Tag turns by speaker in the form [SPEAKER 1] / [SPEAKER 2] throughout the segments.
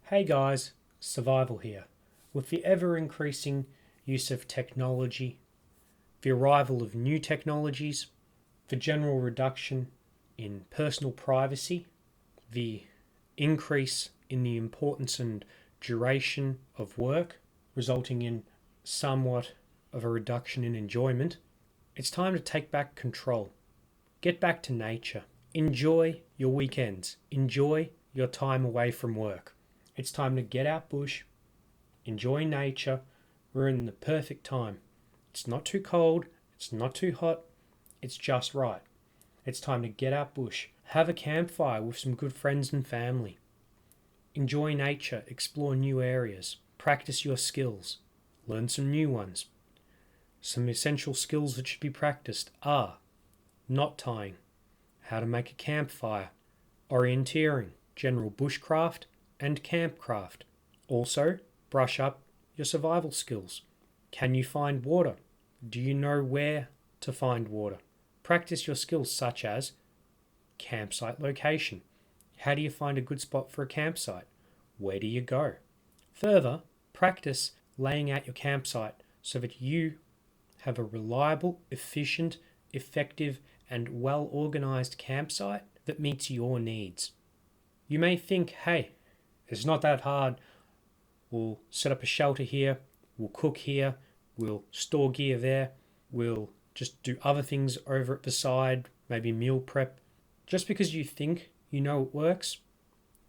[SPEAKER 1] Hey guys, Survival here. With the ever increasing use of technology, the arrival of new technologies, the general reduction in personal privacy, the increase in the importance and duration of work, resulting in somewhat of a reduction in enjoyment, it's time to take back control. Get back to nature. Enjoy your weekends. Enjoy your time away from work. It's time to get out bush, enjoy nature. We're in the perfect time. It's not too cold, it's not too hot, it's just right. It's time to get out bush, have a campfire with some good friends and family. Enjoy nature, explore new areas, practice your skills, learn some new ones. Some essential skills that should be practiced are knot tying, how to make a campfire, orienteering, general bushcraft, and campcraft. Also, brush up your survival skills. Can you find water? Do you know where to find water? Practice your skills such as campsite location. How do you find a good spot for a campsite? Where do you go? Further, practice laying out your campsite so that you have a reliable, efficient, effective, and well organized campsite that meets your needs. You may think, hey, it's not that hard. We'll set up a shelter here, we'll cook here, we'll store gear there, we'll just do other things over at the side, maybe meal prep. Just because you think you know it works,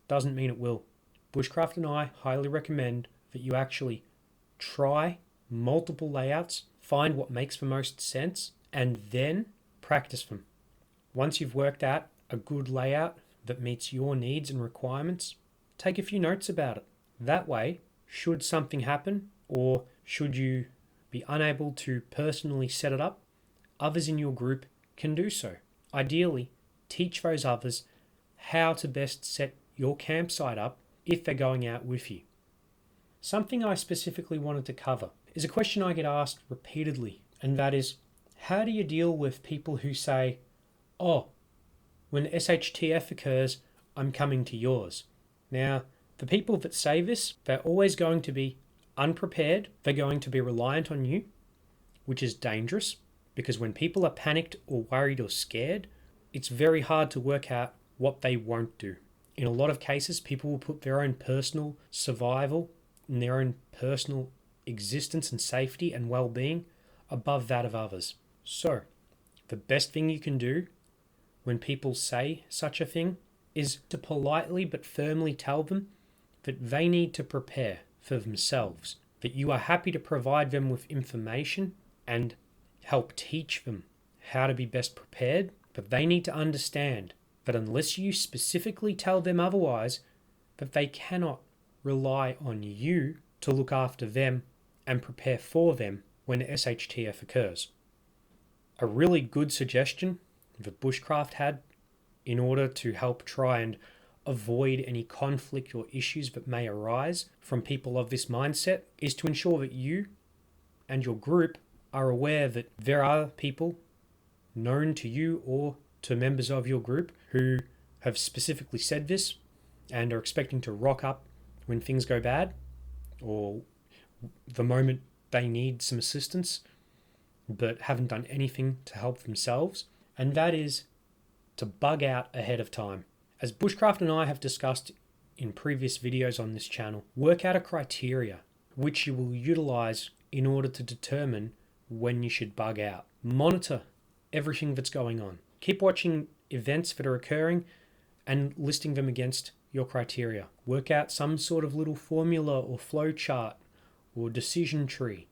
[SPEAKER 1] doesn't mean it will. Bushcraft and I highly recommend that you actually try multiple layouts, find what makes the most sense, and then practice them. Once you've worked out a good layout that meets your needs and requirements, take a few notes about it. That way, should something happen or should you be unable to personally set it up, others in your group can do so. Ideally, teach those others how to best set your campsite up if they're going out with you. Something I specifically wanted to cover is a question I get asked repeatedly, and that is, how do you deal with people who say, oh, when SHTF occurs, I'm coming to yours? Now, the people that say this, they're always going to be unprepared. They're going to be reliant on you, which is dangerous because when people are panicked or worried or scared, it's very hard to work out what they won't do. In a lot of cases, people will put their own personal survival and their own personal existence and safety and well-being above that of others. So, the best thing you can do when people say such a thing is to politely but firmly tell them that they need to prepare for themselves, that you are happy to provide them with information and help teach them how to be best prepared, but they need to understand that unless you specifically tell them otherwise, that they cannot rely on you to look after them and prepare for them when SHTF occurs. A really good suggestion that Bushcraft had in order to help try and avoid any conflict or issues that may arise from people of this mindset is to ensure that you and your group are aware that there are people known to you or to members of your group who have specifically said this and are expecting to rock up when things go bad or the moment they need some assistance but haven't done anything to help themselves, and that is to bug out ahead of time. As Bushcraft and I have discussed in previous videos on this channel, work out a criteria which you will utilize in order to determine when you should bug out. Monitor everything that's going on. Keep watching events that are occurring and listing them against your criteria. Work out some sort of little formula or flow chart or decision tree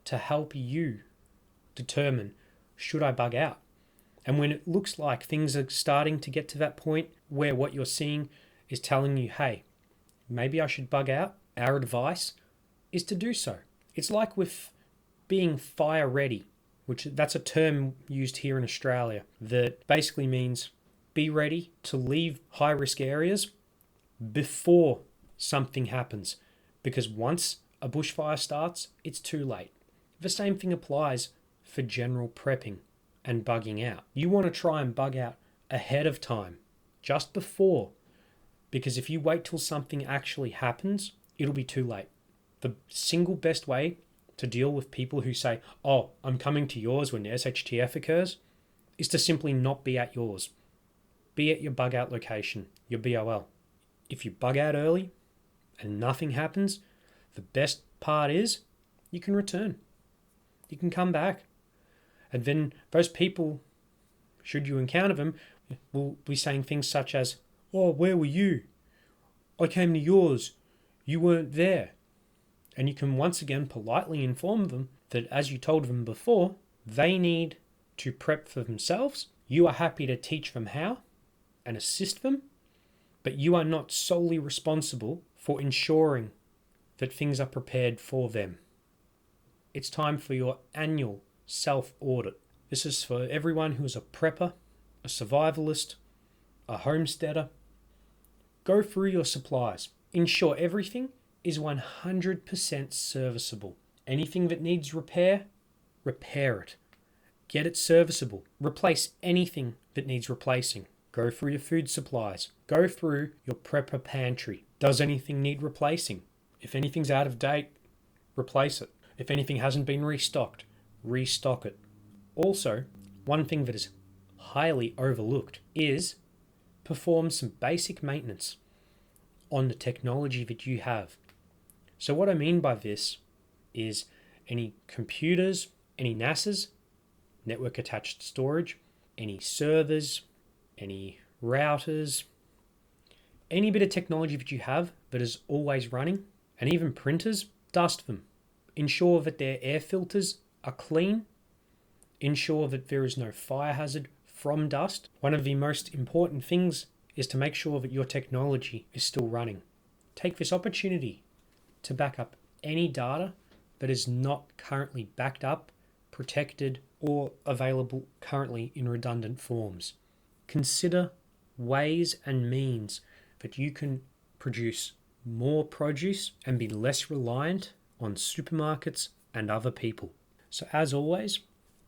[SPEAKER 1] to help you determine, should I bug out? And when it looks like things are starting to get to that point where what you're seeing is telling you, hey, maybe I should bug out, our advice is to do so. It's like with being fire ready, which that's a term used here in Australia that basically means be ready to leave high risk areas before something happens. Because once a bushfire starts, it's too late. The same thing applies for general prepping and bugging out. You want to try and bug out ahead of time, just before Because if you wait till something actually happens, it'll be too late. The single best way to deal with people who say, oh, I'm coming to yours when the SHTF occurs, is to simply not be at yours. Be at your bug out location, your BOL. If you bug out early and nothing happens, the best part is you can return. You can come back. And then those people, should you encounter them, will be saying things such as, oh, where were you? I came to yours. You weren't there. And you can once again politely inform them that, as you told them before, they need to prep for themselves. You are happy to teach them how and assist them, but you are not solely responsible for ensuring that things are prepared for them. It's time for your annual self-audit. This is for everyone who is a prepper, a survivalist, a homesteader. Go through your supplies. Ensure everything is 100% serviceable. Anything that needs repair, repair it. Get it serviceable. Replace anything that needs replacing. Go through your food supplies. Go through your prepper pantry. Does anything need replacing? If anything's out of date, replace it. If anything hasn't been restocked, restock it. Also, one thing that is highly overlooked is perform some basic maintenance on the technology that you have. So what I mean by this is any computers, any NASs, network attached storage, any servers, any routers, any bit of technology that you have that is always running, and even printers, dust them. Ensure that their air filters are clean. Ensure that there is no fire hazard from dust. One of the most important things is to make sure that your technology is still running. Take this opportunity to back up any data that is not currently backed up, protected, or available currently in redundant forms. Consider ways and means that you can produce more produce and be less reliant on supermarkets and other people. So as always,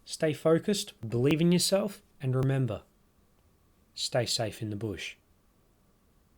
[SPEAKER 1] stay focused, believe in yourself, and remember, stay safe in the bush.